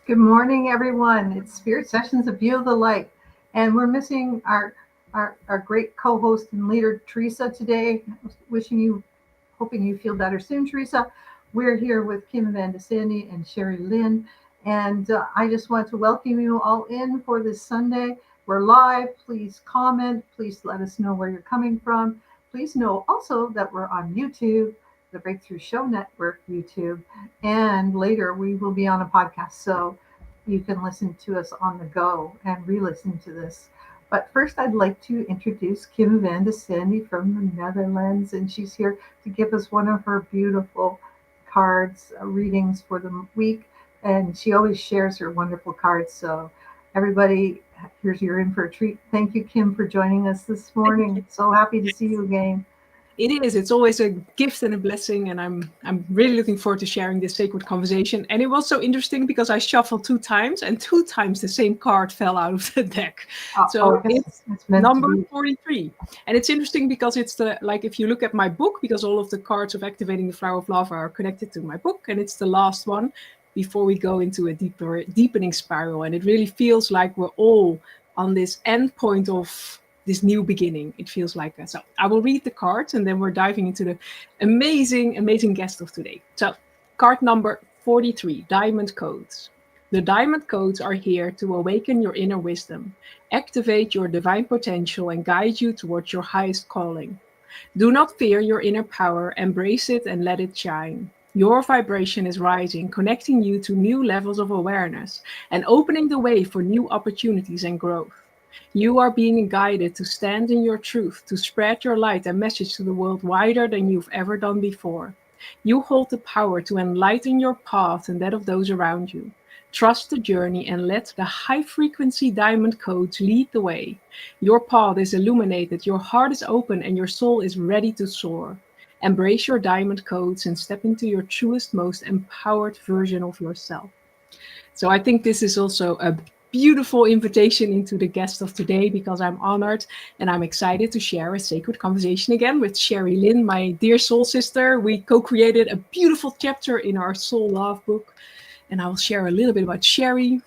Good morning, everyone. It's Spirit Sessions of View of the Light, and we're missing our great co-host and leader, Teresa, today. Hoping you feel better soon, Teresa. We're here with Kim Van de Sandy and Sherry Lynn, and I just want to welcome you all in for this Sunday. We're live. Please comment. Please let us know where you're coming from. Please know also that we're on YouTube, the Breakthrough Show Network YouTube, and later we will be on a podcast. So you can listen to us on the go and re-listen to this. But first, I'd like to introduce Kim Van de Sandy from the Netherlands, and she's here to give us one of her beautiful cards readings for the week. And she always shares her wonderful cards. So everybody, you're in for a treat. Thank you, Kim, for joining us this morning. So happy to see you again. It is. It's always a gift and a blessing, and I'm really looking forward to sharing this sacred conversation. And it was so interesting because I shuffled 2 times, and 2 times the same card fell out of the deck. So it's number 43, and it's interesting because it's if you look at my book, because all of the cards of Activating the Flower of Love are connected to my book, and it's the last one before we go into a deepening spiral, and it really feels like we're all on this end point of this new beginning. It feels like that. So I will read the cards and then we're diving into the amazing guest of today. So card number 43, Diamond Codes. The Diamond Codes are here to awaken your inner wisdom, activate your divine potential, and guide you towards your highest calling. Do not fear your inner power, embrace it and let it shine. Your vibration is rising, connecting you to new levels of awareness and opening the way for new opportunities and growth. You are being guided to stand in your truth, to spread your light and message to the world wider than you've ever done before. You hold the power to enlighten your path and that of those around you. Trust the journey and let the high-frequency diamond codes lead the way. Your path is illuminated, your heart is open, and your soul is ready to soar. Embrace your diamond codes and step into your truest, most empowered version of yourself. So I think this is also a beautiful invitation into the guest of today, because I'm honored and I'm excited to share a sacred conversation again with Sherry Lynn, my dear soul sister. We co-created a beautiful chapter in our Soul Love book, and I will share a little bit about Sherry.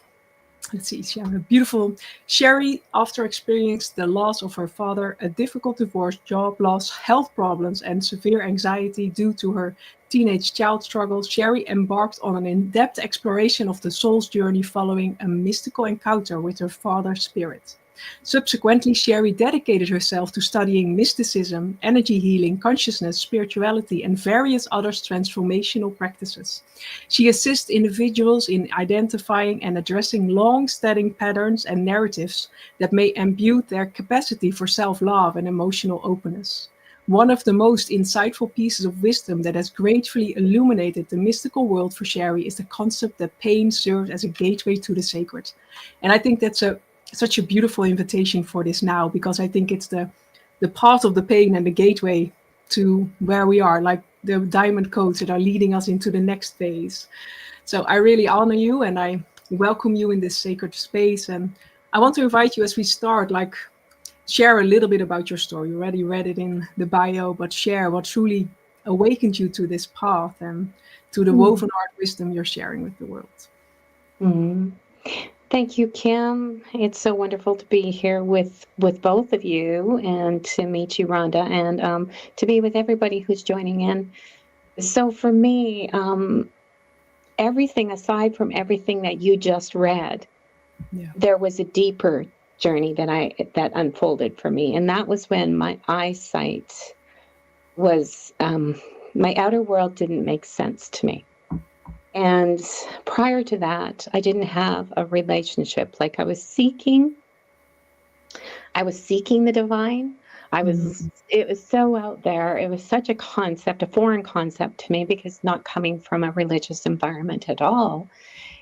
Let's see, she had a beautiful Sherry, after experiencing the loss of her father, a difficult divorce, job loss, health problems, and severe anxiety due to her teenage child struggles. Sherry embarked on an in-depth exploration of the soul's journey following a mystical encounter with her father's spirit. Subsequently, Sherry dedicated herself to studying mysticism, energy healing, consciousness, spirituality, and various other transformational practices. She assists individuals in identifying and addressing long-standing patterns and narratives that may imbue their capacity for self-love and emotional openness. One of the most insightful pieces of wisdom that has gratefully illuminated the mystical world for Sherry is the concept that pain serves as a gateway to the sacred. And I think that's such a beautiful invitation for this now, because I think it's the path of the pain and the gateway to where we are, like the diamond codes that are leading us into the next phase. So I really honor you and I welcome you in this sacred space. And I want to invite you, as we start, share a little bit about your story. You already read it in the bio, but share what truly awakened you to this path and to the woven art wisdom you're sharing with the world. Mm. Thank you, Kim. It's so wonderful to be here with both of you, and to meet you, Rhonda, and to be with everybody who's joining in. So for me, everything aside from everything that you just read, there was a deeper journey that unfolded for me, and that was when my eyesight was my outer world didn't make sense to me. And prior to that, I didn't have a relationship. Like I was seeking the divine. It was so out there. It was such a concept, a foreign concept to me, because not coming from a religious environment at all,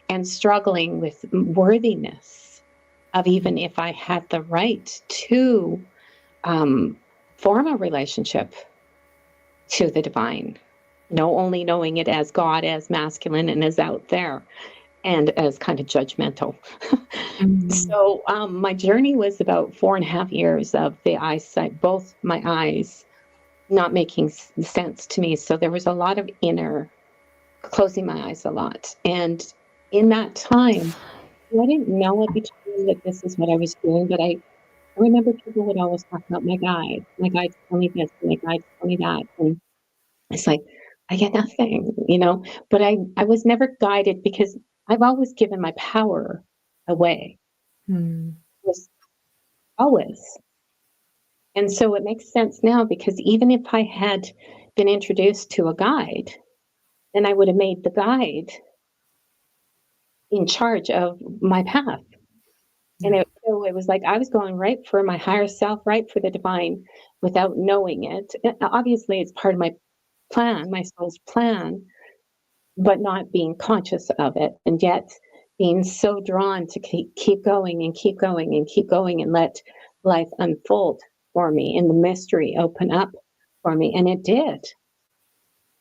and struggling with worthiness of even if I had the right to form a relationship to the divine. Only knowing it as God, as masculine, and as out there, and as kind of judgmental. So my journey was about 4.5 years of the eyesight, both my eyes not making sense to me. So there was a lot of inner closing my eyes a lot. And in that time, I didn't know at the time that this is what I was doing, but I remember people would always talk about my guide. My guides tell me this, my guides tell me that. And it's like, I get nothing, but I was never guided because I've always given my power away. Was always. And so it makes sense now because even if I had been introduced to a guide, then I would have made the guide in charge of my path. And so it was like I was going right for my higher self, right for the divine without knowing it. Obviously, it's part of my plan, my soul's plan, but not being conscious of it. And yet being so drawn to keep going and keep going and keep going and let life unfold for me and the mystery open up for me. And it did.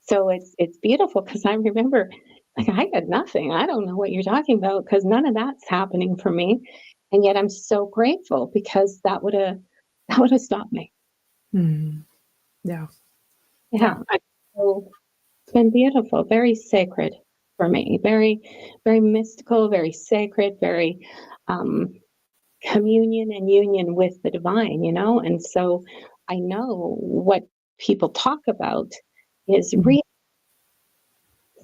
So it's beautiful because I remember, like, I had nothing. I don't know what you're talking about because none of that's happening for me. And yet I'm so grateful because that would have stopped me. Yeah. So it's been beautiful, very sacred for me, very, very mystical, very sacred, very communion and union with the divine, And so I know what people talk about is real.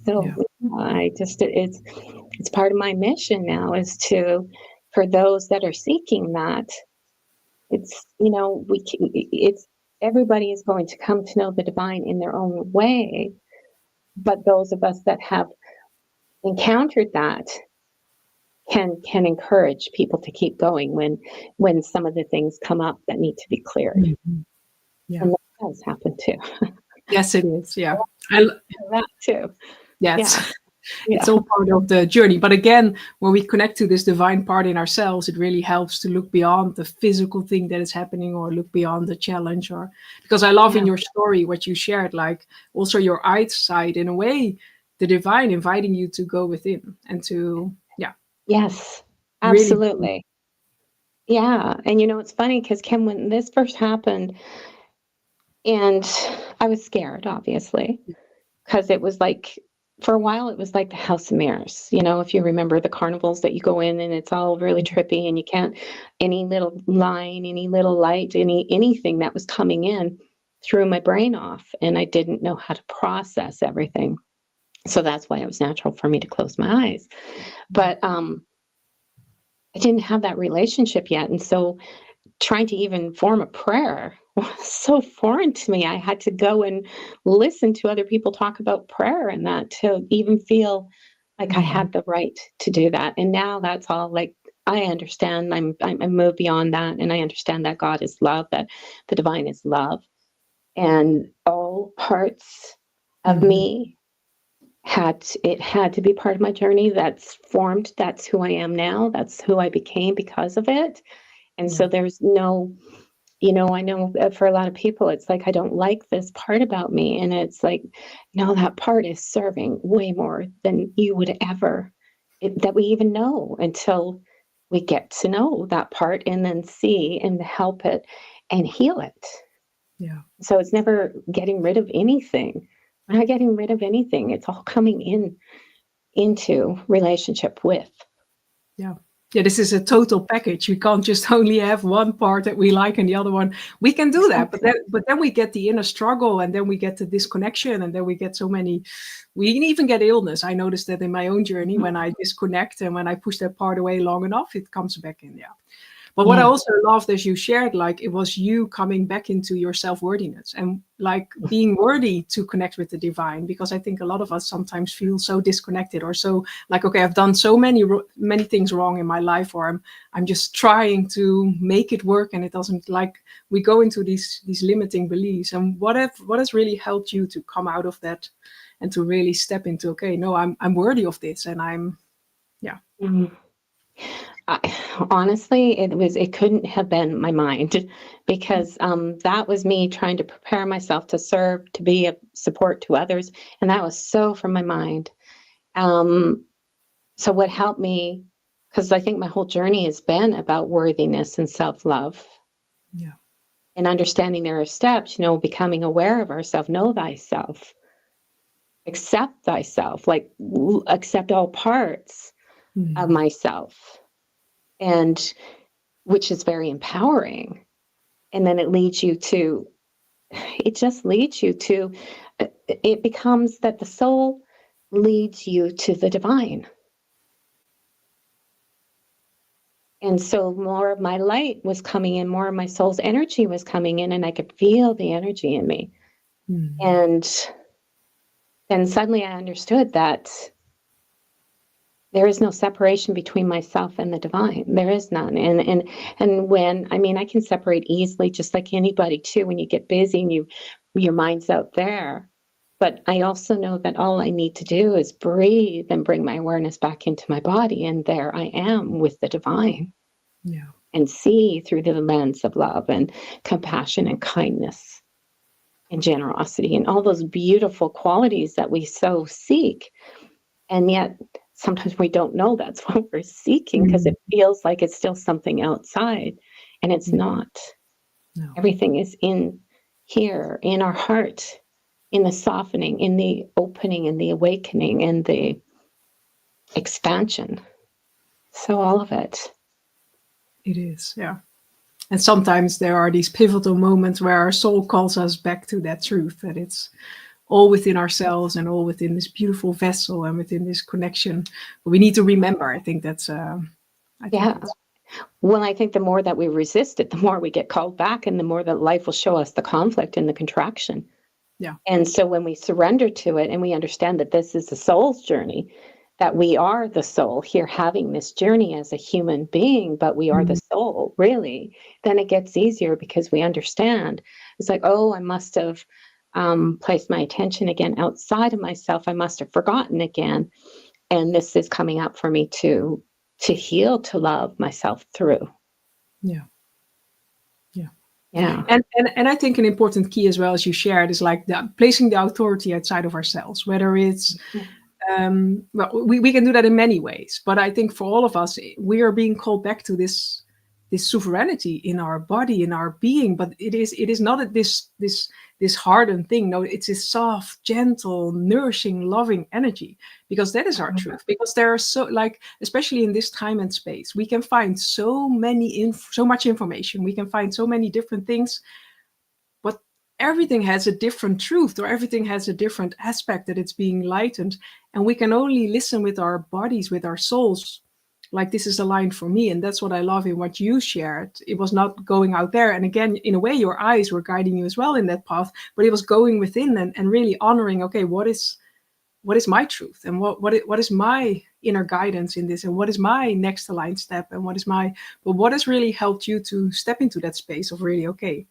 So it's part of my mission now is for those that are seeking that, it's, it's everybody is going to come to know the divine in their own way. But those of us that have encountered that can encourage people to keep going when some of the things come up that need to be cleared. Yeah. And that does happen too. Yes, it is. Yeah. That too. Yes. It's all part of the journey. But again, when we connect to this divine part in ourselves, it really helps to look beyond the physical thing that is happening or look beyond the challenge. Or because I love in your story what you shared, like also your eyesight, in a way, the divine inviting you to go within and to, Yes, absolutely. Really. Yeah. And it's funny because Kim, when this first happened, and I was scared, obviously, because it was like, for a while, it was like the House of Mirrors. If you remember the carnivals that you go in and it's all really trippy and you can't, any little line, any little light, anything that was coming in threw my brain off and I didn't know how to process everything. So that's why it was natural for me to close my eyes. But I didn't have that relationship yet. And so trying to even form a prayer was so foreign to me. I had to go and listen to other people talk about prayer and that to even feel like I had the right to do that. And now that's all like, I understand. I moved beyond that. And I understand that God is love, that the divine is love. And all parts of me had to be part of my journey. That's formed. That's who I am now. That's who I became because of it. And so there's no, I know for a lot of people, it's like, I don't like this part about me. And it's like, no, that part is serving way more than you would ever, that we even know until we get to know that part and then see and help it and heal it. Yeah. So it's never getting rid of anything. We're not getting rid of anything. It's all coming into relationship with. Yeah. Yeah, this is a total package. We can't just only have one part that we like and the other one. We can do that, but then we get the inner struggle, and then we get the disconnection, and then we get so many. We even get illness. I noticed that in my own journey, when I disconnect and when I push that part away long enough, it comes back in. Yeah. But what I also loved as you shared, like it was you coming back into your self-worthiness and like being worthy to connect with the divine, because I think a lot of us sometimes feel so disconnected or so like, okay, I've done so many things wrong in my life, or I'm just trying to make it work and it doesn't, like we go into these limiting beliefs. And what has really helped you to come out of that and to really step into, okay, no, I'm worthy of this, and I'm, yeah. Mm-hmm. Honestly, it couldn't have been my mind, because that was me trying to prepare myself to serve, to be a support to others. And that was so from my mind. So what helped me, because I think my whole journey has been about worthiness and self-love. Yeah. And understanding there are steps, becoming aware of ourselves, know thyself, accept thyself, like accept all parts. of myself, and which is very empowering. And then it just leads you to, it becomes that the soul leads you to the divine. And so more of my light was coming in, more of my soul's energy was coming in, and I could feel the energy in me. And then suddenly I understood that there is no separation between myself and the divine. There is none. And when, I mean, I can separate easily, just like anybody too, when you get busy and your mind's out there. But I also know that all I need to do is breathe and bring my awareness back into my body. And there I am with the divine. Yeah. And see through the lens of love and compassion and kindness and generosity and all those beautiful qualities that we so seek. And yet sometimes we don't know that's what we're seeking, because it feels like it's still something outside, and it's not. No. Everything is in here, in our heart, in the softening, in the opening, in the awakening, and the expansion. So all of it. It is, yeah. And sometimes there are these pivotal moments where our soul calls us back to that truth, that it's all within ourselves and all within this beautiful vessel and within this connection. But we need to remember. I think that's Well, I think the more that we resist it, the more we get called back, and the more that life will show us the conflict and the contraction. Yeah. And so when we surrender to it and we understand that this is the soul's journey, that we are the soul here having this journey as a human being, but we are the soul, really, then it gets easier, because we understand. It's like, oh, I must have placed my attention again outside of myself. I must have forgotten again. And this is coming up for me to heal, to love myself through. Yeah. Yeah. And I think an important key as well, as you shared, is like placing the authority outside of ourselves, whether it's well, we can do that in many ways, but I think for all of us, we are being called back to this sovereignty in our body, in our being. But it is not this hardened thing. No, it's this soft, gentle, nourishing, loving energy, because that is our truth. Because there are so, like, especially in this time and space, we can find so much information. We can find so many different things, but everything has a different truth, or everything has a different aspect that it's being lightened. And we can only listen with our bodies, with our souls, like, this is a line for me. And that's what I love in what you shared. It was not going out there. And again, in a way, your eyes were guiding you as well in that path, but it was going within and really honoring, okay, what is my truth, and what is my inner guidance in this, and what is my next aligned step, and what has really helped you to step into that space of really, okay,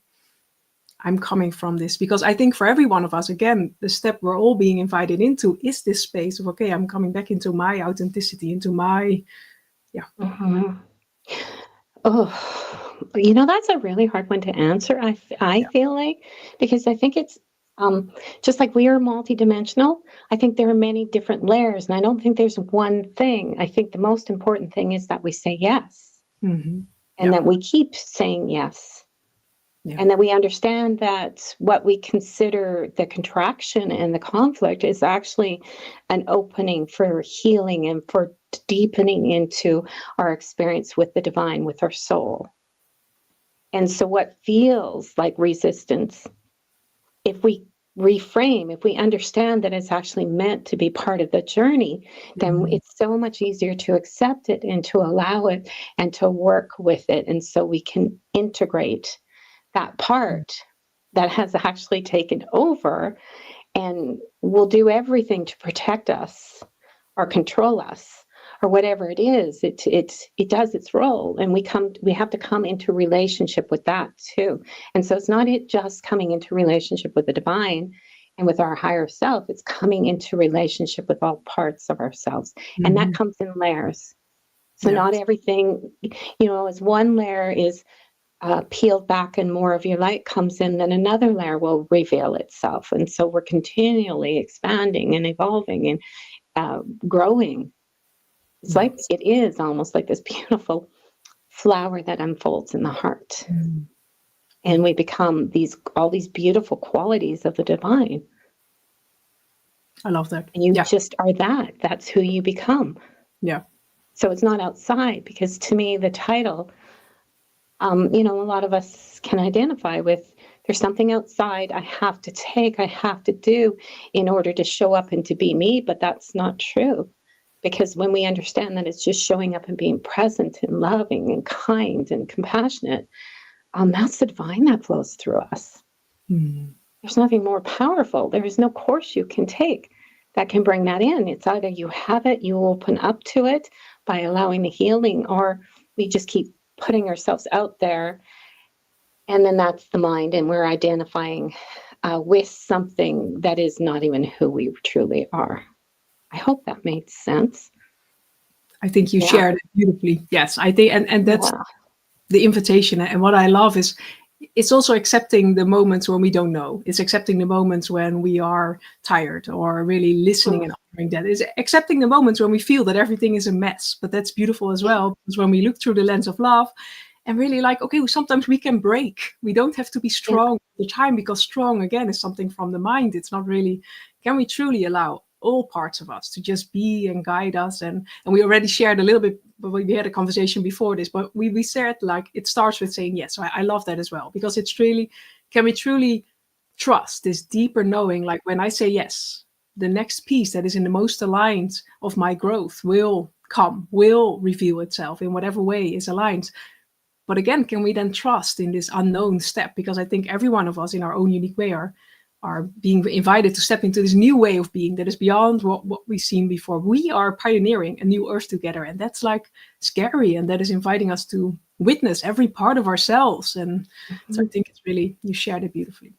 I'm coming from this. Because I think for every one of us, again, the step we're all being invited into is this space of, okay, I'm coming back into my authenticity, into my, Oh, that's a really hard one to answer. I feel like, because I think it's just like we are multidimensional. I think there are many different layers, and I don't think there's one thing. I think the most important thing is that we say yes, and that we keep saying yes. And that we understand that what we consider the contraction and the conflict is actually an opening for healing and for deepening into our experience with the divine, with our soul. And so what feels like resistance, if we reframe, if we understand that it's actually meant to be part of the journey, then it's so much easier to accept it and to allow it and to work with it. And so we can integrate that part that has actually taken over and will do everything to protect us or control us or whatever it is. It does its role, and we have to come into relationship with that too. And so it's not just coming into relationship with the divine and with our higher self. It's coming into relationship with all parts of ourselves, and that comes in layers. So not everything, as one layer is peeled back and more of your light comes in, then another layer will reveal itself. And so we're continually expanding and evolving and growing. It's like, it is almost like this beautiful flower that unfolds in the heart. And we become all these beautiful qualities of the divine. I love that. And you just are that. That's who you become. Yeah. So it's not outside, because to me, the title, a lot of us can identify with, there's something outside I have to take, I have to do in order to show up and to be me, but that's not true. Because when we understand that it's just showing up and being present and loving and kind and compassionate, that's the divine that flows through us. Mm. There's nothing more powerful. There is no course you can take that can bring that in. It's either you have it, you open up to it by allowing the healing, or we just keep putting ourselves out there. And then that's the mind, and we're identifying with something that is not even who we truly are. I hope that made sense. I think you shared it beautifully. Yes, I think, and that's the invitation. And what I love is, it's also accepting the moments when we don't know. It's accepting the moments when we are tired, or really listening and honoring that. It's accepting the moments when we feel that everything is a mess. But that's beautiful as well, because when we look through the lens of love and really like, okay, well, sometimes we can break. We don't have to be strong all the time, because strong, again, is something from the mind. It's not really, can we truly allow all parts of us to just be and guide us? And we already shared a little bit, but we had a conversation before this, but we said, like, it starts with saying yes. So I love that as well, because it's really, can we truly trust this deeper knowing, like when I say yes, the next piece that is in the most aligned of my growth will come, will reveal itself in whatever way is aligned. But again, can we then trust in this unknown step? Because I think every one of us in our own unique way are being invited to step into this new way of being that is beyond what we've seen before. We are pioneering a new earth together, and that's like scary, and that is inviting us to witness every part of ourselves. And so I think it's really, you shared it beautifully.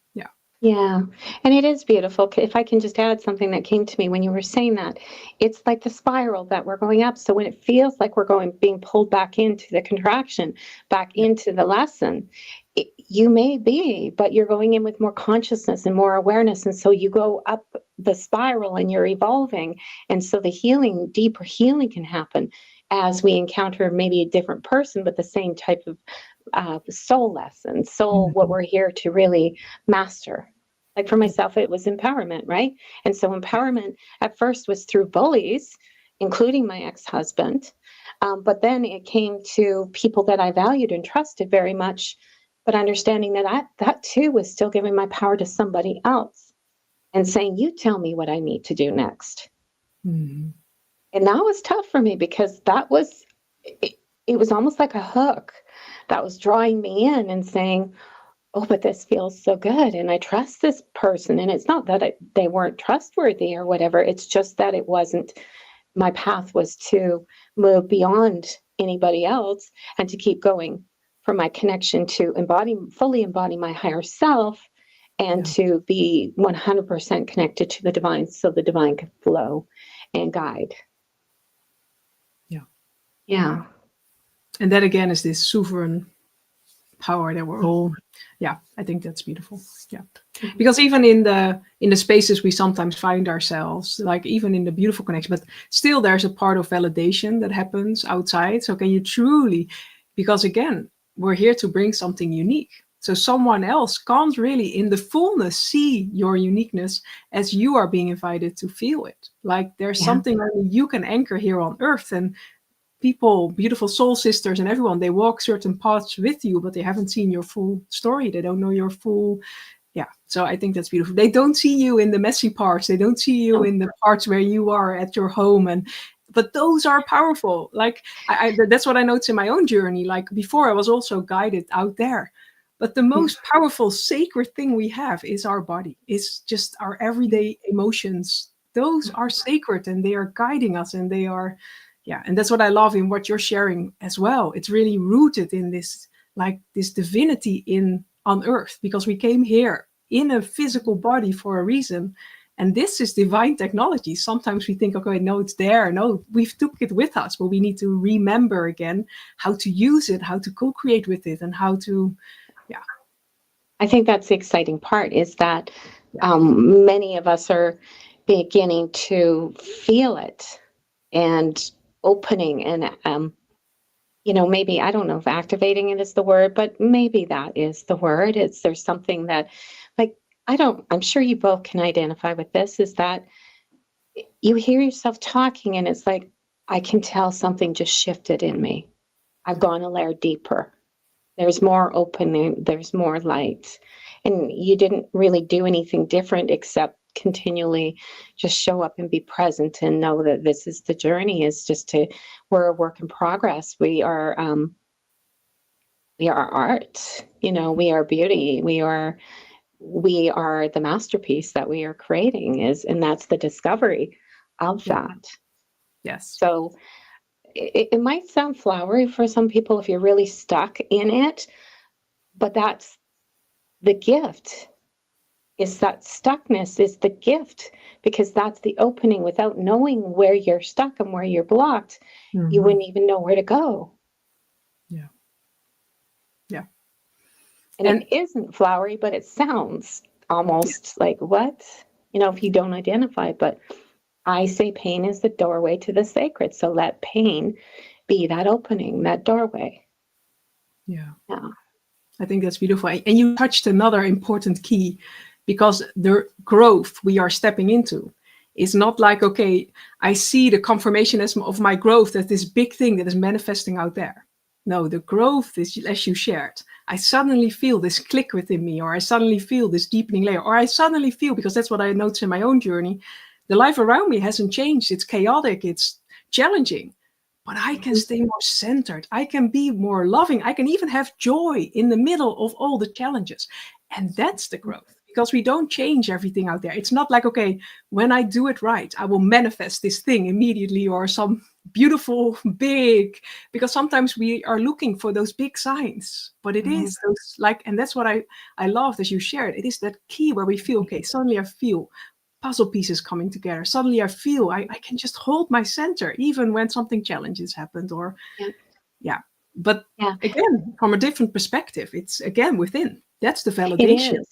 Yeah, and it is beautiful. If I can just add something that came to me when you were saying that, it's like the spiral that we're going up. So when it feels like we're being pulled back into the contraction, back into the lesson, you may be, but you're going in with more consciousness and more awareness. And so you go up the spiral and you're evolving. And so the healing, deeper healing can happen as we encounter maybe a different person, but the same type of soul lesson, what we're here to really master. Like for myself, it was empowerment, right? And so empowerment at first was through bullies, including my ex-husband. But then it came to people that I valued and trusted very much, but understanding that too was still giving my power to somebody else and saying, you tell me what I need to do next. Mm-hmm. And that was tough for me, because it was almost like a hook that was drawing me in and saying, oh, but this feels so good, and I trust this person. And it's not that they weren't trustworthy or whatever. It's just that it wasn't, my path was to move beyond anybody else and to keep going for my connection to fully embody my higher self, and to be 100% connected to the divine, so the divine could flow and guide. Yeah. And that again is this sovereign power that we're all, I think that's beautiful. Yeah. Because even in the spaces we sometimes find ourselves, like even in the beautiful connection, but still there's a part of validation that happens outside. So can you truly, because again, we're here to bring something unique. So someone else can't really in the fullness see your uniqueness as you are being invited to feel it. Like there's something only you can anchor here on earth. And people, beautiful soul sisters and everyone, they walk certain paths with you, but they haven't seen your full story. They don't know your full, so I think that's beautiful. They don't see you in the messy parts. They don't see you in the parts where you are at your home. But those are powerful. Like that's what I noticed in my own journey. Like before I was also guided out there. But the most powerful sacred thing we have is our body. It's just our everyday emotions. Those are sacred, and they are guiding us, and they are, and that's what I love in what you're sharing as well. It's really rooted in this, like this divinity on earth, because we came here in a physical body for a reason. And this is divine technology. Sometimes we think, okay, no, it's there. No, we've took it with us, but we need to remember again how to use it, how to co-create with it, and how to, I think that's the exciting part, is that many of us are beginning to feel it and opening and, maybe, I don't know if activating it is the word, but maybe that is the word. There's something that, like, I'm sure you both can identify with this, is that you hear yourself talking and it's like, I can tell something just shifted in me. I've gone a layer deeper. There's more opening, there's more light. And you didn't really do anything different except continually just show up and be present and know that this is the journey, is just we're a work in progress. We are art, we are beauty. We are the masterpiece that we are creating, and that's the discovery of that. Yes. So it might sound flowery for some people if you're really stuck in it, but that's the gift. Is that stuckness is the gift, because that's the opening. Without knowing where you're stuck and where you're blocked, you wouldn't even know where to go. Yeah. Yeah. And it isn't flowery, but it sounds almost like what? If you don't identify. But I say pain is the doorway to the sacred. So let pain be that opening, that doorway. Yeah. Yeah. I think that's beautiful. And you touched another important key, because the growth we are stepping into is not like, okay, I see the confirmation of my growth as this big thing that is manifesting out there. No, the growth is, as you shared, I suddenly feel this click within me, or I suddenly feel this deepening layer, or I suddenly feel, because that's what I noticed in my own journey, the life around me hasn't changed. It's chaotic, it's challenging, but I can stay more centered. I can be more loving. I can even have joy in the middle of all the challenges. And that's the growth, because we don't change everything out there. It's not like, okay, when I do it right, I will manifest this thing immediately, or some beautiful, big, because sometimes we are looking for those big signs, but it is those and that's what I loved as you shared. It is that key where we feel, okay, suddenly I feel puzzle pieces coming together. Suddenly I feel I can just hold my center, even when something challenges happened, or But again, from a different perspective, it's again within. That's the validation. It is.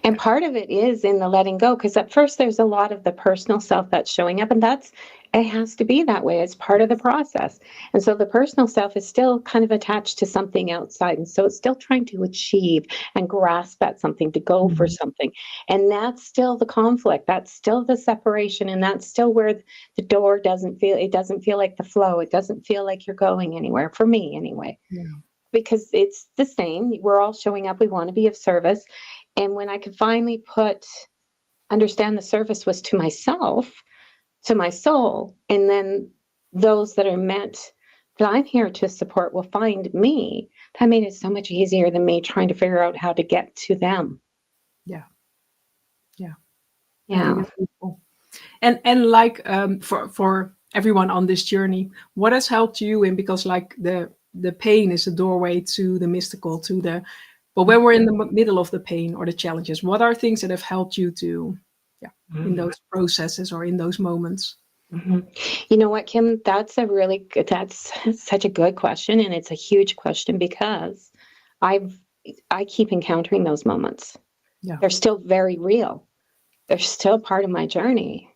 And part of it is in the letting go, because at first there's a lot of the personal self that's showing up, and it has to be that way. It's part of the process. And so the personal self is still kind of attached to something outside. And so it's still trying to achieve and grasp at something, to go for something. And that's still the conflict. That's still the separation. And that's still where the door doesn't feel like the flow. It doesn't feel like you're going anywhere, for me anyway. Yeah. Because it's the same. We're all showing up. We want to be of service. And when I could finally understand the service was to myself, to my soul, and then those that are meant that I'm here to support will find me, that made it so much easier than me trying to figure out how to get to them. Yeah. Yeah. Yeah. And like for everyone on this journey, what has helped you in, because like the pain is a doorway to the mystical, but when we're in the middle of the pain or the challenges, what are things that have helped you to, in those processes or in those moments? You know what, Kim, that's such a good question. And it's a huge question, because I keep encountering those moments. Yeah. They're still very real. They're still part of my journey.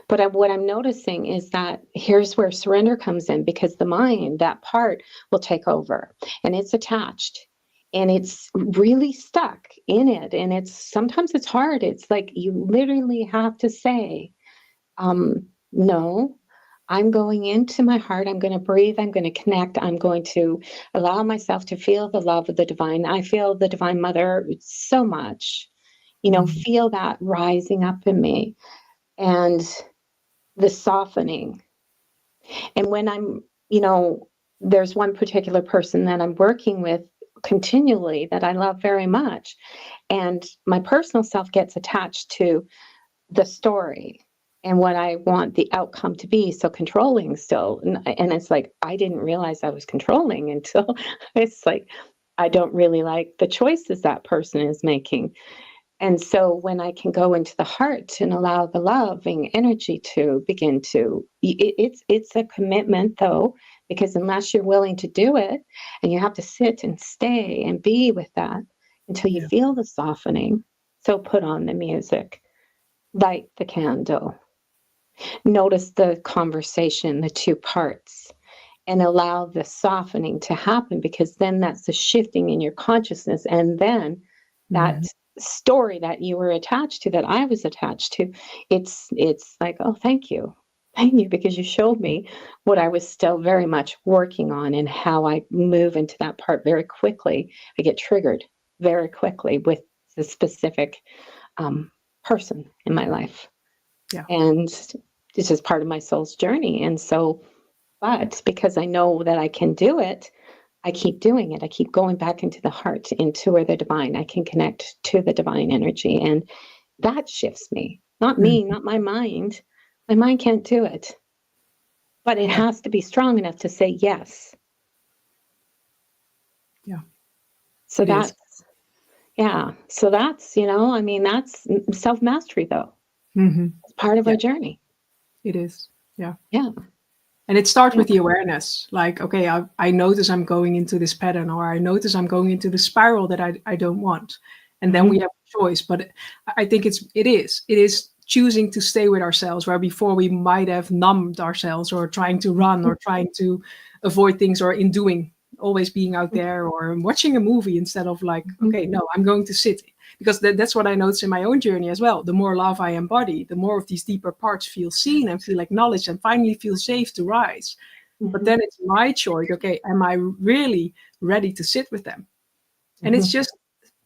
But what I'm noticing is that here's where surrender comes in, because the mind, that part, will take over, and it's attached, and it's really stuck in it. And sometimes it's hard. It's like you literally have to say, no, I'm going into my heart. I'm going to breathe. I'm going to connect. I'm going to allow myself to feel the love of the divine. I feel the Divine Mother so much, feel that rising up in me, and the softening. And when I'm, there's one particular person that I'm working with continually that I love very much. And my personal self gets attached to the story and what I want the outcome to be. So controlling still. And it's like, I didn't realize I was controlling until it's like, I don't really like the choices that person is making. And so when I can go into the heart and allow the loving energy to begin to, it's a commitment though, because unless you're willing to do it, and you have to sit and stay and be with that until you feel the softening. So put on the music, light the candle, notice the conversation, the two parts, and allow the softening to happen, because then that's the shifting in your consciousness. And then that story that you were attached to, that I was attached to, it's like, oh, thank you. thank you, because you showed me what I was still very much working on and how I move into that part very quickly. I get triggered very quickly with the specific person in my life. Yeah. And this is part of my soul's journey. And so, but because I know that I can do it, I keep doing it. I keep going back into the heart, into where the divine, I can connect to the divine energy. And that shifts me, not me, not my mind. My mind can't do it, but it has to be strong enough to say yes. Yeah. So It is. So that's, I mean, that's self-mastery though. It's part of our journey. It is. Yeah. Yeah. And it starts with the awareness. Like, okay, I notice I'm going into this pattern, or I notice I'm going into the spiral that I don't want. And then we have a choice. But I think it is choosing to stay with ourselves, where before we might have numbed ourselves, or trying to run, or trying to avoid things, or in doing, always being out there, or watching a movie instead of like, okay, no, I'm going to sit. Because that's what I noticed in my own journey as well. The more love I embody, the more of these deeper parts feel seen and feel acknowledged and finally feel safe to rise. But then it's my choice. Okay, am I really ready to sit with them? And it's just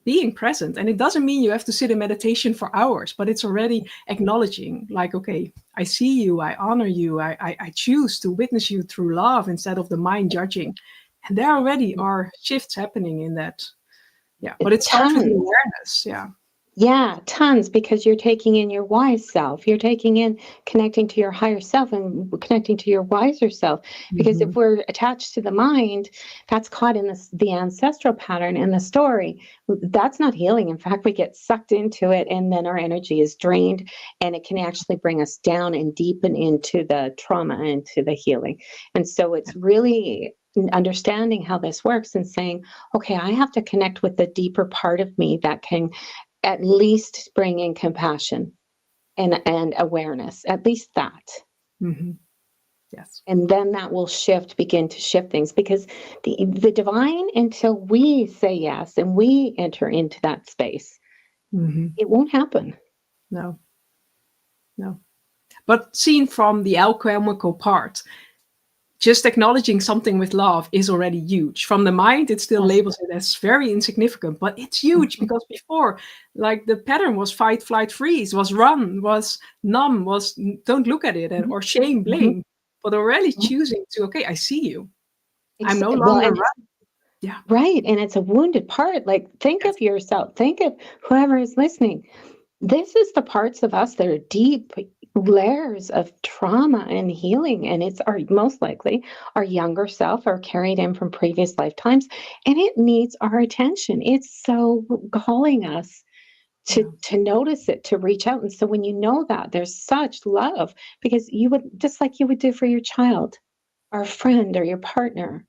being present. And it doesn't mean you have to sit in meditation for hours, but it's already acknowledging, like, okay, I see you, I honor you, I choose to witness you through love instead of the mind judging. And there already are shifts happening in that. Yeah, but it starts with the awareness. Yeah, tons, because you're taking in your wise self. You're taking in connecting to your higher self and connecting to your wiser self. Because if we're attached to the mind, that's caught in the ancestral pattern in the story. That's not healing. In fact, we get sucked into it, and then our energy is drained, and it can actually bring us down and deepen into the trauma and to the healing. And so it's really understanding how this works and saying, okay, I have to connect with the deeper part of me that can at least bring in compassion and awareness, at least that. Yes. And then that will begin to shift things, because the divine, until we say yes and we enter into that space, it won't happen. No. But seen from the alchemical part, just acknowledging something with love is already huge. From the mind, it still labels it as very insignificant, but it's huge because before, like, the pattern was fight, flight, freeze, was run, was numb, was don't look at it, or shame, blame. But already choosing to, okay, I see you. I'm no longer running. Yeah. Right. And it's a wounded part. Like, think of yourself, think of whoever is listening. This is the parts of us that are deep layers of trauma and healing. And it's most likely our younger self, or carried in from previous lifetimes. And it needs our attention. It's so calling us to notice it, to reach out. And so when you know that, there's such love, because you would, just like you would do for your child or a friend or your partner,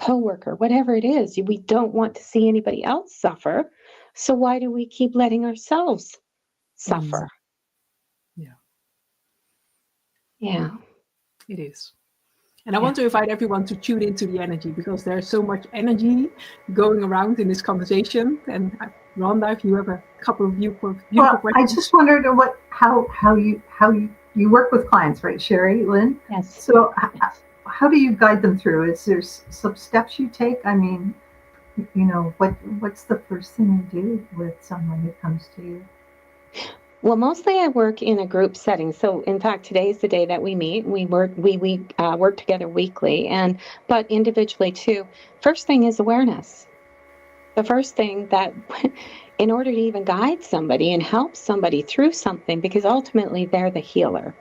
coworker, whatever it is, we don't want to see anybody else suffer. So why do we keep letting ourselves suffer? Yeah. It is. And I want to invite everyone to tune into the energy, because there's so much energy going around in this conversation. And Rhonda, if you have a couple of beautiful questions. I just wondered how you work with clients, right, Sherry, Lynn? Yes. So how do you guide them through? Is there some steps you take? I mean, what's the first thing you do with someone who comes to you? Well, mostly I work in a group setting. So, in fact, today is the day that we meet. We work together weekly, but individually too. First thing is awareness. The first thing that, in order to even guide somebody and help somebody through something, because ultimately they're the healer.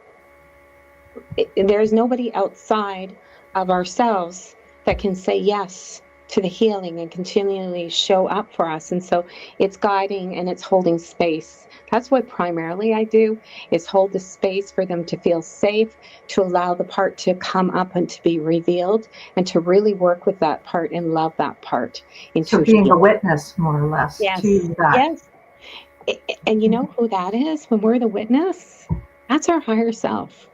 There's nobody outside of ourselves that can say yes to the healing and continually show up for us. And so it's guiding and it's holding space. That's what primarily I do, is hold the space for them to feel safe, to allow the part to come up and to be revealed, and to really work with that part and love that part. So being a witness, more or less, to that. Yes. And you know who that is when we're the witness? That's our higher self.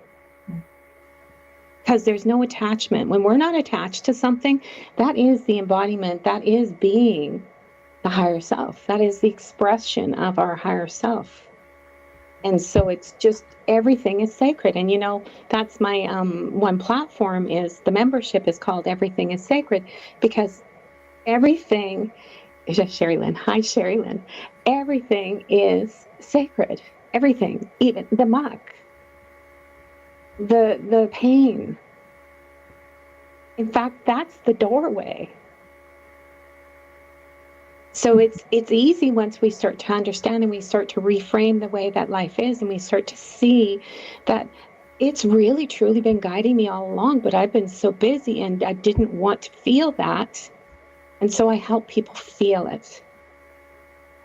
Because there's no attachment. When we're not attached to something, that is the embodiment, that is being the higher self. That is the expression of our higher self. And so it's just, everything is sacred. And, that's my one platform, is the membership is called Everything is Sacred, because everything, Sherry Lynn, hi Sherry Lynn, everything is sacred. Everything, even the muck, the pain. In fact, that's the doorway. So it's easy once we start to understand and we start to reframe the way that life is, and we start to see that it's really truly been guiding me all along, but I've been so busy and I didn't want to feel that. And so I help people feel it.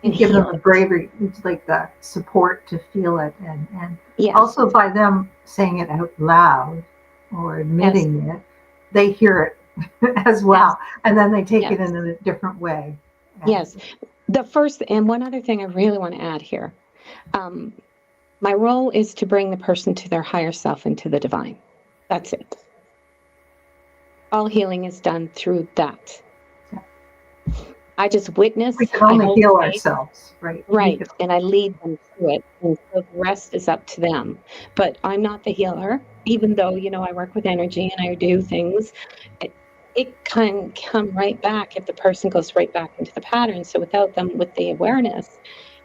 And give them the bravery, it's like the support to feel it, and Yes. also by them saying it out loud or admitting it, they hear it as well, and then they take it in a different way. Yes. The first, and one other thing I really want to add here, my role is to bring the person to their higher self and to the divine. That's it. All healing is done through that. I just witness. We can only heal ourselves, right? Right. And I lead them to it. And so the rest is up to them. But I'm not the healer, even though, I work with energy and I do things. It can come right back if the person goes right back into the pattern. So without them, with the awareness,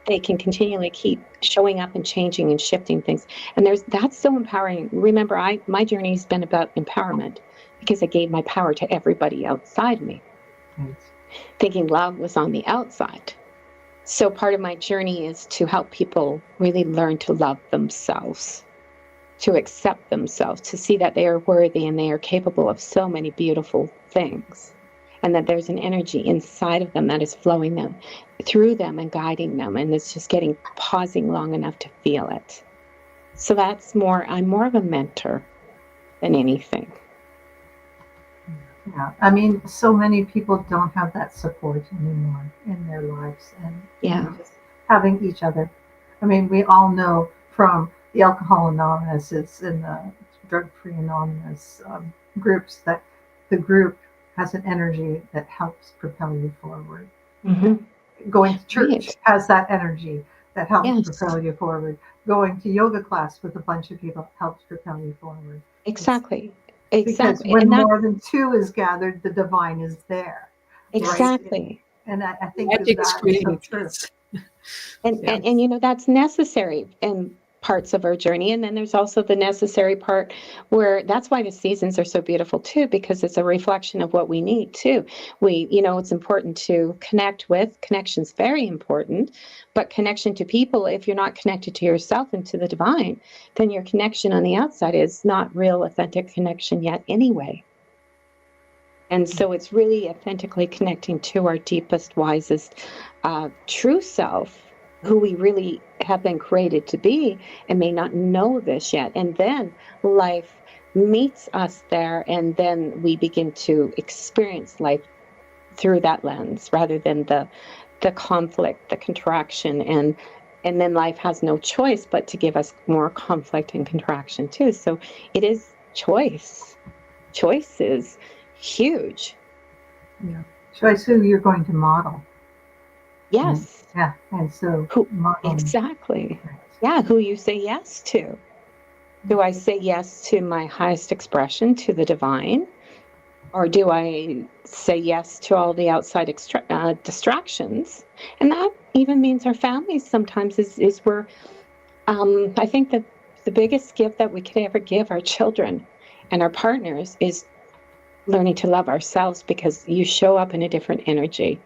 they can continually keep showing up and changing and shifting things. And that's so empowering. Remember, my journey has been about empowerment, because I gave my power to everybody outside me. Right. Thinking love was on the outside. So part of my journey is to help people really learn to love themselves, to accept themselves, to see that they are worthy and they are capable of so many beautiful things, and that there's an energy inside of them that is flowing them through them and guiding them, and it's just pausing long enough to feel it. So I'm more of a mentor than anything. Yeah, I mean, so many people don't have that support anymore in their lives, and just having each other. I mean, we all know from the Alcohol Anonymous and the Drug Free Anonymous groups that the group has an energy that helps propel you forward. Mm-hmm. Going to church has that energy that helps propel you forward. Going to yoga class with a bunch of people helps propel you forward. Exactly. Because when more than two is gathered, the divine is there. Exactly. Right? And I think that is so true. And that's necessary in parts of our journey. And then there's also the necessary part where that's why the seasons are so beautiful too, because it's a reflection of what we need too. It's important to connect with. Connection's very important, but connection to people, if you're not connected to yourself and to the divine, then your connection on the outside is not real authentic connection yet anyway. And so it's really authentically connecting to our deepest, wisest, true self, who we really have been created to be, and may not know this yet. And then life meets us there, and then we begin to experience life through that lens, rather than the conflict, the contraction, and then life has no choice but to give us more conflict and contraction too. So it is choice. Choice is huge. Yeah. Choice who you're going to model. Yes. And so exactly. Right. Yeah, who you say yes to. Do I say yes to my highest expression, to the divine? Or do I say yes to all the outside distractions? And that even means our families sometimes is where I think that the biggest gift that we could ever give our children and our partners is learning to love ourselves, because you show up in a different energy.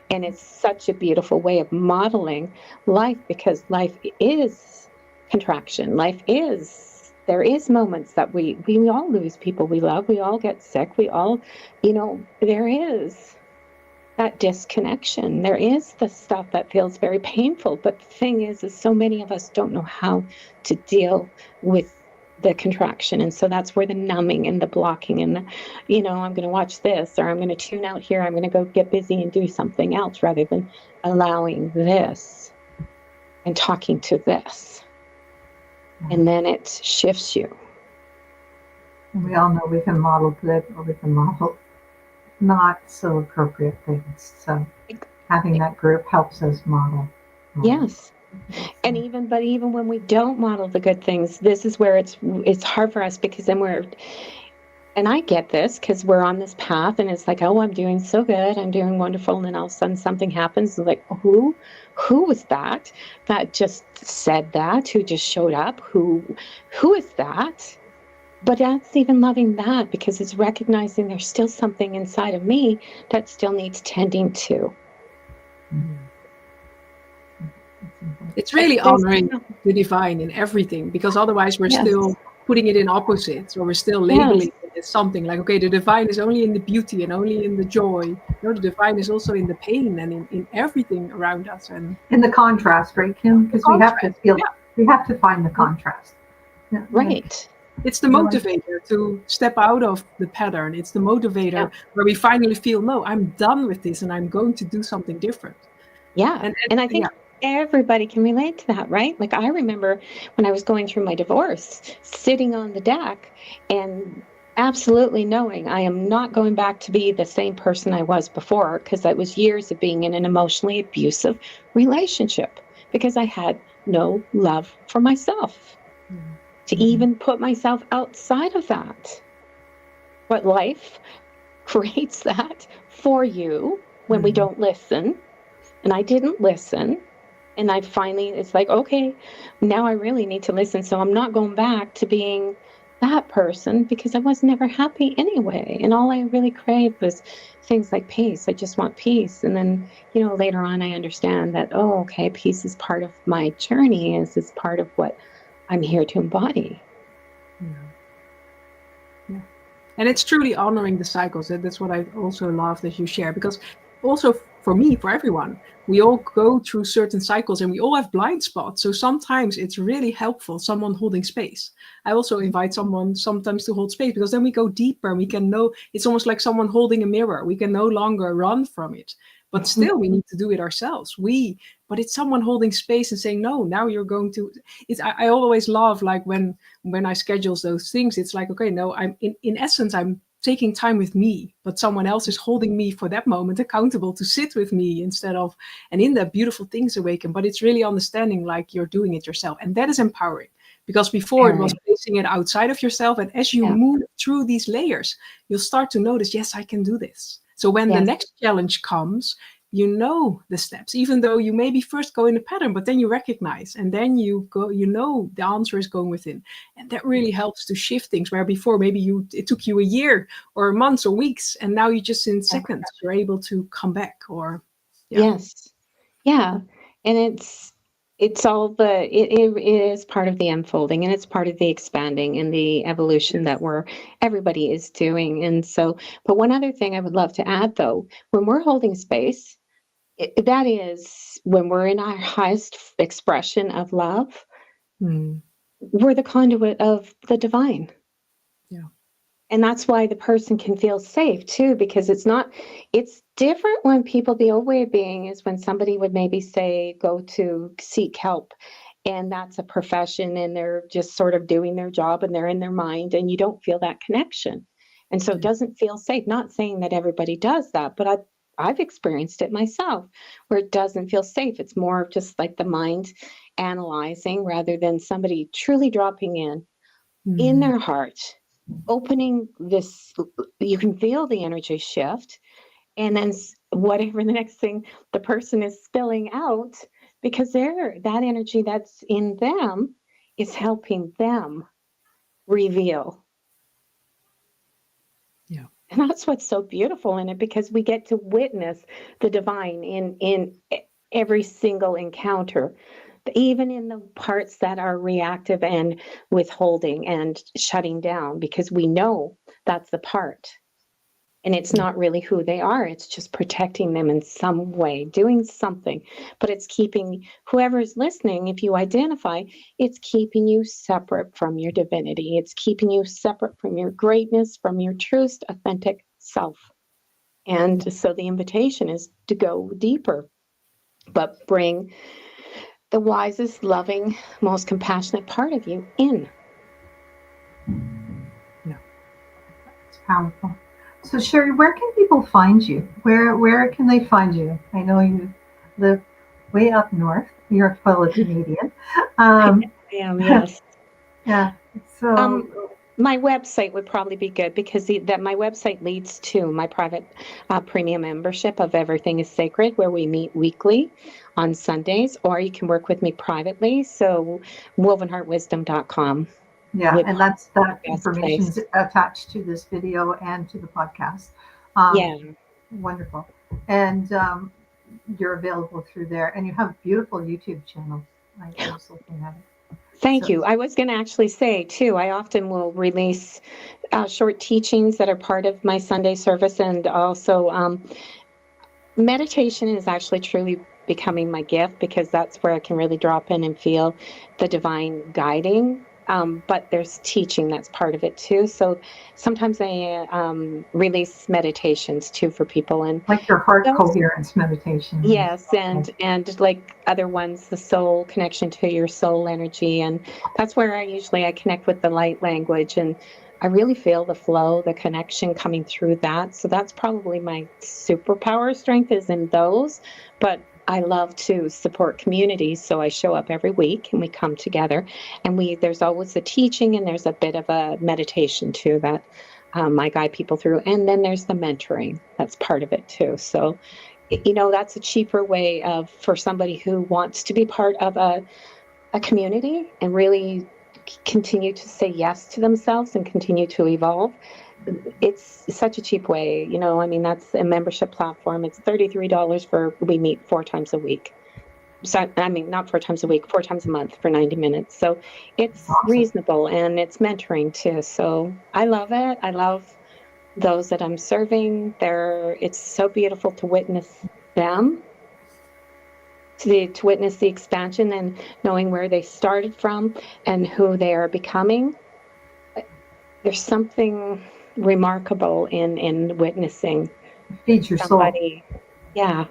And it's such a beautiful way of modeling life, because life is contraction. There is moments that we all lose people we love. We all get sick. We all, there is that disconnection. There is the stuff that feels very painful. But the thing is so many of us don't know how to deal with the contraction. And so that's where the numbing and the blocking and I'm going to watch this, or I'm going to tune out here. I'm going to go get busy and do something else, rather than allowing this and talking to this. And then it shifts you. And we all know we can model good, or we can model not so appropriate things. So having that group helps us model. Yes. And even when we don't model the good things, this is where it's hard for us, because then and I get this because we're on this path and it's like, oh, I'm doing so good, I'm doing wonderful, and then all of a sudden something happens. It's like, who was that just said that? Who just showed up? Who is that? But that's even loving that, because it's recognizing there's still something inside of me that still needs tending to. It's really honoring the divine in everything, because otherwise we're still putting it in opposites, or we're still labeling it as something like, okay, the divine is only in the beauty and only in the joy. No, the divine is also in the pain and in everything around us. And in the contrast, right, Kim? Because we have to feel, we have to find the contrast. Yeah. Right. It's the motivator to step out of the pattern. It's the motivator where we finally feel, no, I'm done with this and I'm going to do something different. Yeah. And I think everybody can relate to that, right? Like, I remember when I was going through my divorce, sitting on the deck and absolutely knowing I am not going back to be the same person I was before, because that was years of being in an emotionally abusive relationship, because I had no love for myself to even put myself outside of that. But life creates that for you when we don't listen. And I didn't listen. And I finally, it's like, okay, now I really need to listen. So I'm not going back to being that person, because I was never happy anyway. And all I really craved was things like peace. I just want peace. And then, later on, I understand that, oh, okay, peace is part of my journey, is part of what I'm here to embody. Yeah. And it's truly honoring the cycles. That's what I also love that you share, because also for me, for everyone, we all go through certain cycles and we all have blind spots. So sometimes it's really helpful, someone holding space. I also invite someone sometimes to hold space, because then we go deeper and we can know, it's almost like someone holding a mirror. We can no longer run from it, but still we need to do it ourselves. But it's someone holding space and saying, no, now you're going to, I always love, like when I schedule those things, it's like, okay, no, I'm in essence, I'm taking time with me, but someone else is holding me for that moment accountable to sit with me instead of, and in that beautiful things awaken. But it's really understanding like you're doing it yourself. And that is empowering, because before it was placing it outside of yourself. And as you move through these layers, you'll start to notice, yes, I can do this. So when the next challenge comes, you know the steps, even though you maybe first go in a pattern, but then you recognize, and then you go, the answer is going within. And that really helps to shift things, where before maybe it took you a year or months or weeks, and now you just in seconds, you're able to come back. Or Yes. Yeah. And it's all it is part of the unfolding, and it's part of the expanding and the evolution that everybody is doing. And so, but one other thing I would love to add, though, when we're holding space, that is when we're in our highest expression of love, we're the conduit of the divine. Yeah. And that's why the person can feel safe too, because it's different when people, the old way of being is when somebody would maybe say, go to seek help. And that's a profession, and they're just sort of doing their job and they're in their mind, and you don't feel that connection. And so it doesn't feel safe. Not saying that everybody does that, but I've experienced it myself, where it doesn't feel safe. It's more of just like the mind analyzing, rather than somebody truly dropping in their heart, opening this. You can feel the energy shift, and then whatever the next thing the person is spilling out, because that energy that's in them is helping them reveal. Yeah. And that's what's so beautiful in it, because we get to witness the divine in every single encounter, even in the parts that are reactive and withholding and shutting down, because we know that's the part. And it's not really who they are. It's just protecting them in some way, doing something. But it's keeping whoever's listening, if you identify, it's keeping you separate from your divinity. It's keeping you separate from your greatness, from your truest, authentic self. And so the invitation is to go deeper, but bring the wisest, loving, most compassionate part of you in. Yeah. It's powerful. So Sherry, where can people find you? Where can they find you? I know you live way up north, You're a fellow Canadian. I am, yes. Yeah. So My website would probably be good because my website leads to my private premium membership of Everything is Sacred, where we meet weekly on Sundays, or you can work with me privately. So wovenheartwisdom.com. yeah, and that best information place. is attached to this video and to the podcast. Yeah. Wonderful. And you're available through there, and you have a beautiful YouTube channel. I was looking at it. Thank So, you. I was going to actually say, too, I often will release short teachings that are part of my Sunday service. And also, meditation is actually truly becoming my gift because that's where I can really drop in and feel the divine guiding. But there's teaching that's part of it, too. So sometimes I release meditations, too, for people. And like your heart those, coherence meditation. yes, and like other ones, the soul connection to your soul energy, and that's where I connect with the light language, and I really feel the flow, the connection coming through that. So that's probably my superpower strength is in those, but I love to support communities, so I show up every week and we come together, and there's always a teaching and there's a bit of a meditation too that I guide people through, and then there's the mentoring that's part of it too. So that's a cheaper way for somebody who wants to be part of a community and really continue to say yes to themselves and continue to evolve. It's such a cheap way, I mean, that's a membership platform. It's $33 we meet 4 times a week. So, I mean, not 4 times a week, 4 times a month for 90 minutes. So it's Awesome. reasonable, and it's mentoring too. So I love it. I love those that I'm serving. It's so beautiful to witness them, to witness the expansion and knowing where they started from and who they are becoming. There's something remarkable in witnessing Feed your somebody. soul. Yeah.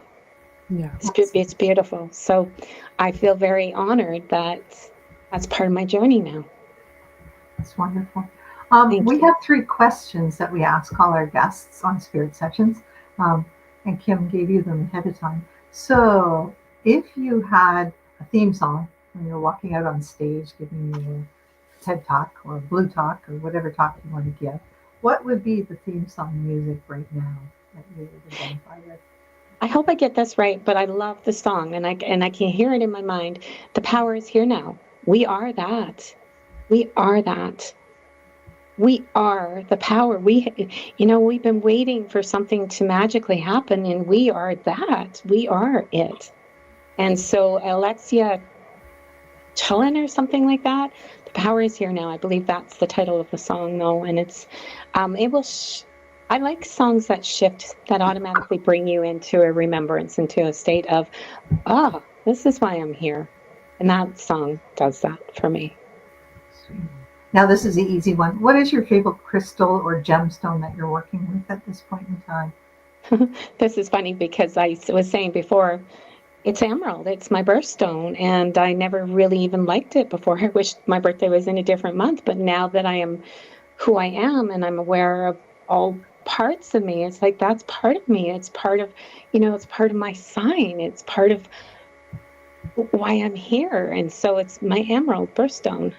Yeah. It's beautiful. So I feel very honored that that's part of my journey now. That's wonderful. Thank We you. have 3 questions that we ask all our guests on Spirit Sessions, and Kim gave you them ahead of time. So, if you had a theme song when you're walking out on stage giving your TED Talk or Blue Talk or whatever talk you want to give, what would be the theme song music right now that you would identify with? I hope I get this right, but I love the song, and I can hear it in my mind. The power is here now. We are that. We are that. We are the power. We've been waiting for something to magically happen, and we are that. We are it. And so Alexia Chulin or something like that. The power is here now. I believe that's the title of the song, though, and it's I like songs that shift, that automatically bring you into a remembrance, into a state of, this is why I'm here. And that song does that for me. Sweet. Now, this is the easy one. What is your favorite crystal or gemstone that you're working with at this point in time? This is funny because I was saying before, it's emerald. It's my birthstone, and I never really even liked it before. I wished my birthday was in a different month, but now that I am who I am and I'm aware of all parts of me, it's like that's part of me. It's part of, it's part of my sign. It's part of why I'm here. And so it's my emerald birthstone.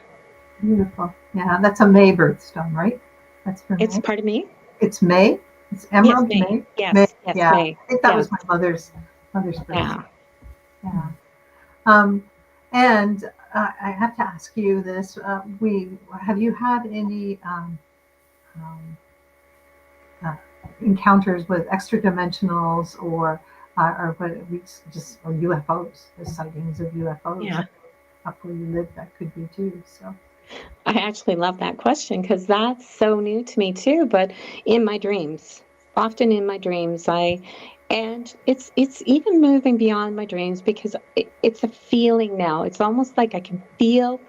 Beautiful. Yeah, that's a May birthstone, right? That's for May. It's part of me. It's May. It's Emerald May. Yes, May. yes, Yeah, May. I think that was my mother's birthday. Yeah. Yeah. And I have to ask you this: have you had any encounters with extra dimensionals or what we just or UFOs, the sightings of UFOs? Yeah. Up where you live, that could be too. So. I actually love that question because that's so new to me too. But in my dreams, often in my dreams, and it's even moving beyond my dreams because it's a feeling now. It's almost like I can feel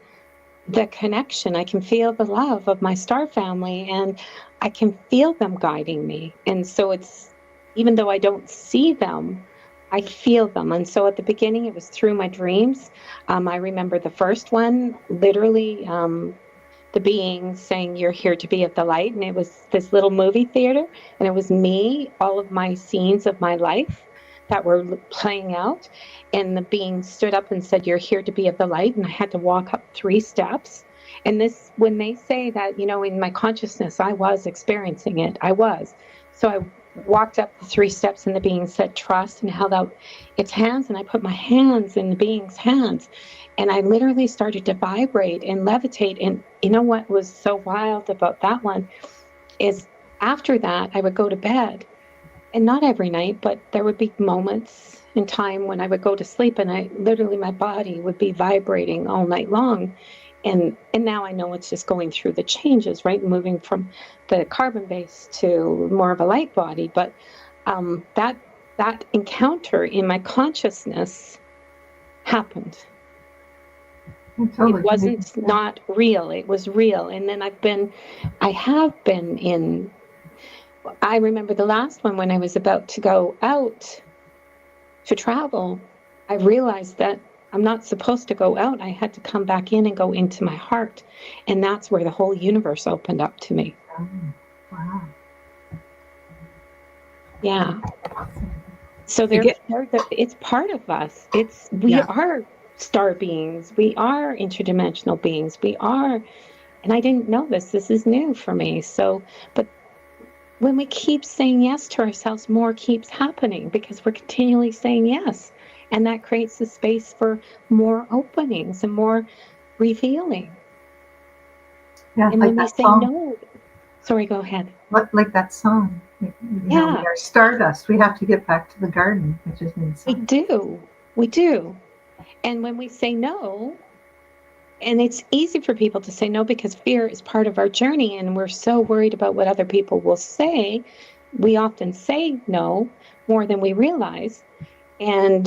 the connection. I can feel the love of my star family, and I can feel them guiding me. And so it's, even though I don't see them, I feel them. And so at the beginning, it was through my dreams. I remember the first one, literally, the being saying, "You're here to be at the light." And it was this little movie theater, and it was me, all of my scenes of my life that were playing out. And the being stood up and said, "You're here to be of the light." And I had to walk up 3 steps. And this, when they say that, in my consciousness, I was experiencing it. I was. So I walked up the 3 steps, and the being said, "Trust," and held out its hands. And I put my hands in the being's hands. And I literally started to vibrate and levitate. And you know what was so wild about that one is after that, I would go to bed. And not every night, but there would be moments in time when I would go to sleep, and my body would be vibrating all night long. And now I know it's just going through the changes, right? Moving from the carbon base to more of a light body. But that encounter in my consciousness happened. Totally. It wasn't not real. It was real. And then I have been in. I remember the last one when I was about to go out to travel. I realized that I'm not supposed to go out. I had to come back in and go into my heart. And that's where the whole universe opened up to me. Oh, wow. Yeah. So it's part of us. We are star beings. We are interdimensional beings. We are, and I didn't know this. This is new for me. So, but when we keep saying yes to ourselves, more keeps happening because we're continually saying yes. And that creates the space for more openings and more revealing. Yeah, and like when we say song. no, sorry, go ahead. Like that song. We are stardust. We have to get back to the garden, which is inside. We do. And when we say no, and it's easy for people to say no because fear is part of our journey, and we're so worried about what other people will say. We often say no more than we realize, and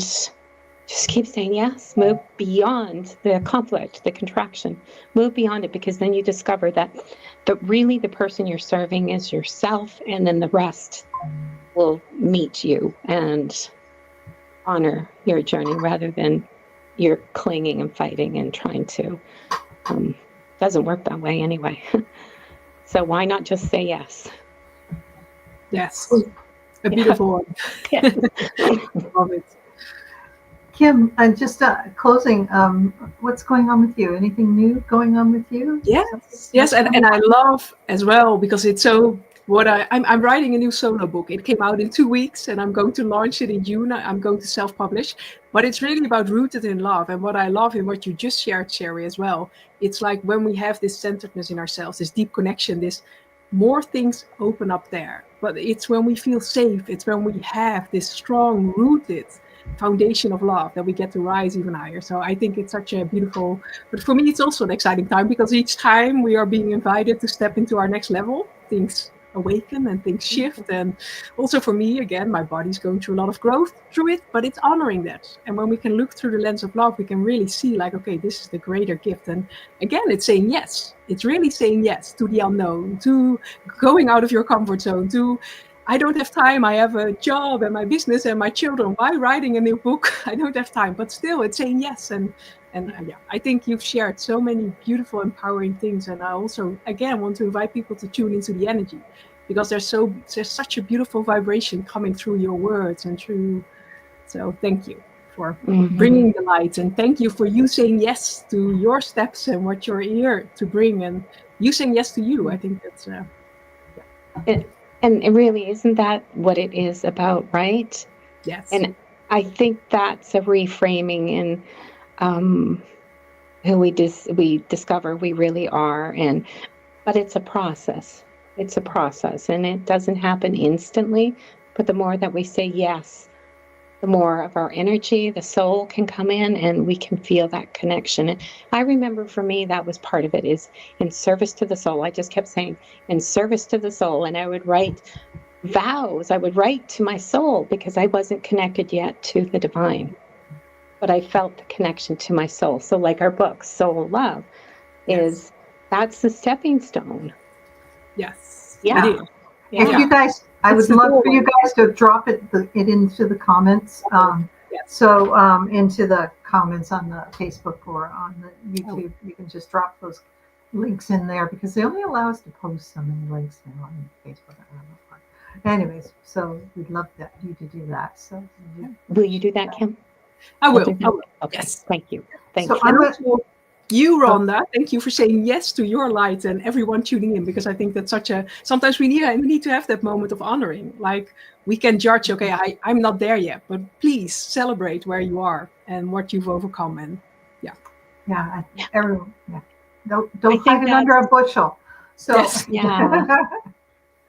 just keep saying yes. Move beyond the conflict, the contraction. Move beyond it, because then you discover that really the person you're serving is yourself, and then the rest will meet you and honor your journey rather than you're clinging and fighting and trying to. Doesn't work that way anyway. So why not just say yes? Yes, a beautiful one. Yeah. Love it. Kim, just closing, what's going on with you? Anything new going on with you? Yes, and I love as well, because it's so I'm writing a new solo book. It came out in 2 weeks, and I'm going to launch it in June. I'm going to self-publish, but it's really about rooted in love. And what I love in what you just shared, Sherry, as well, it's like when we have this centeredness in ourselves, this deep connection, this more things open up there. But it's when we feel safe, it's when we have this strong rooted foundation of love that we get to rise even higher. So I think it's such a beautiful, but for me it's also an exciting time, because each time we are being invited to step into our next level, things awaken and things shift. And also for me, again, my body's going through a lot of growth through it, but it's honoring that. And when we can look through the lens of love, we can really see like, okay, this is the greater gift. And again, it's saying yes. It's really saying yes to the unknown, to going out of your comfort zone, to I don't have time. I have a job and my business and my children. Why writing a new book? I don't have time. But still, it's saying yes. And yeah, I think you've shared so many beautiful, empowering things. And I also, again, want to invite people to tune into the energy, because there's such a beautiful vibration coming through your words and through. So thank you for bringing the light, and thank you for you saying yes to your steps and what you're here to bring, and you saying yes to you. I think that's. And it really, isn't that what it is about, right? Yes. And I think that's a reframing in who we discover we really are. But it's a process. It's a process, and it doesn't happen instantly. But the more that we say yes, the more of our energy, the soul can come in, and we can feel that connection. And I remember for me, that was part of it, is in service to the soul. I just kept saying, in service to the soul. And I would write vows. I would write to my soul, because I wasn't connected yet to the divine. But I felt the connection to my soul. So like our book, Soul Love, that's the stepping stone. Yes. Yeah. If you guys, I would love for you guys to drop it into the comments. So into the comments on the Facebook or on the YouTube, you can just drop those links in there, because they only allow us to post so many links now on Facebook. I don't know why. Anyways, so we'd love you to do that. So Will you do that, Kim? I You'll will. do that? I will. Okay. Yes. Thank you. Thank So you. I'm And gonna, also, you, Rhonda, thank you for saying yes to your light and everyone tuning in, because I think that's sometimes we need to have that moment of honoring. Like, we can judge, okay, I'm not there yet, but please celebrate where you are and what you've overcome. And everyone, don't I hide think it under a bushel. So Yes. Yeah.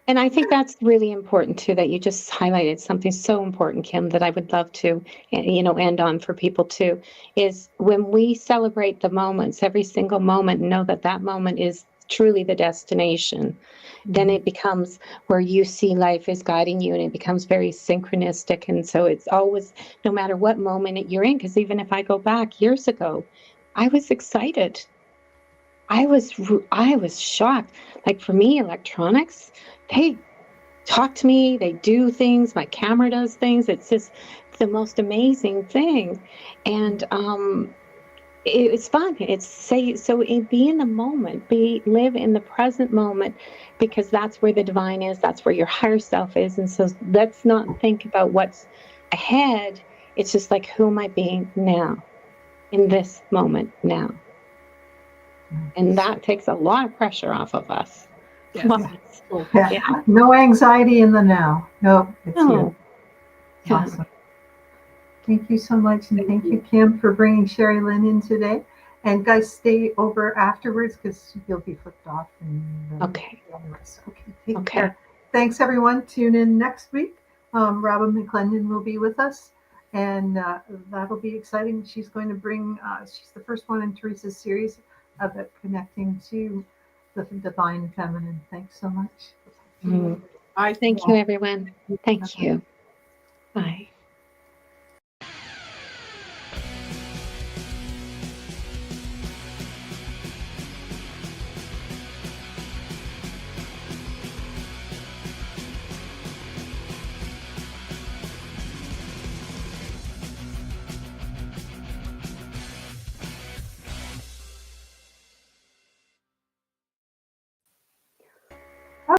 And I think that's really important too, that you just highlighted something so important, Kim, that I would love to, end on for people too, is when we celebrate the moments, every single moment, and know that that moment is truly the destination, then it becomes where you see life is guiding you, and it becomes very synchronistic. And so it's always, no matter what moment you're in, because even if I go back years ago, I was excited. I was shocked. Like, for me, electronics, they talk to me, they do things, my camera does things. It's just the most amazing thing. And it's fun. Be in the moment, live in the present moment, because that's where the divine is, that's where your higher self is. And so let's not think about what's ahead. It's just like, who am I being now, in this moment now? And that takes a lot of pressure off of us. Yes. Lots. yeah, no anxiety in the now. No, it's you. No. Yeah. Awesome. Thank you so much, and thank you, Kim, for bringing Sherry Lynn in today. And guys, stay over afterwards because you'll be flipped off. And Okay. Okay. Take Okay. care. Thanks, everyone. Tune in next week. Robin McClendon will be with us, and that'll be exciting. She's going to bring. She's the first one in Teresa's series about connecting to the divine feminine. Thanks so much. Thank you, everyone. Thank you. Bye.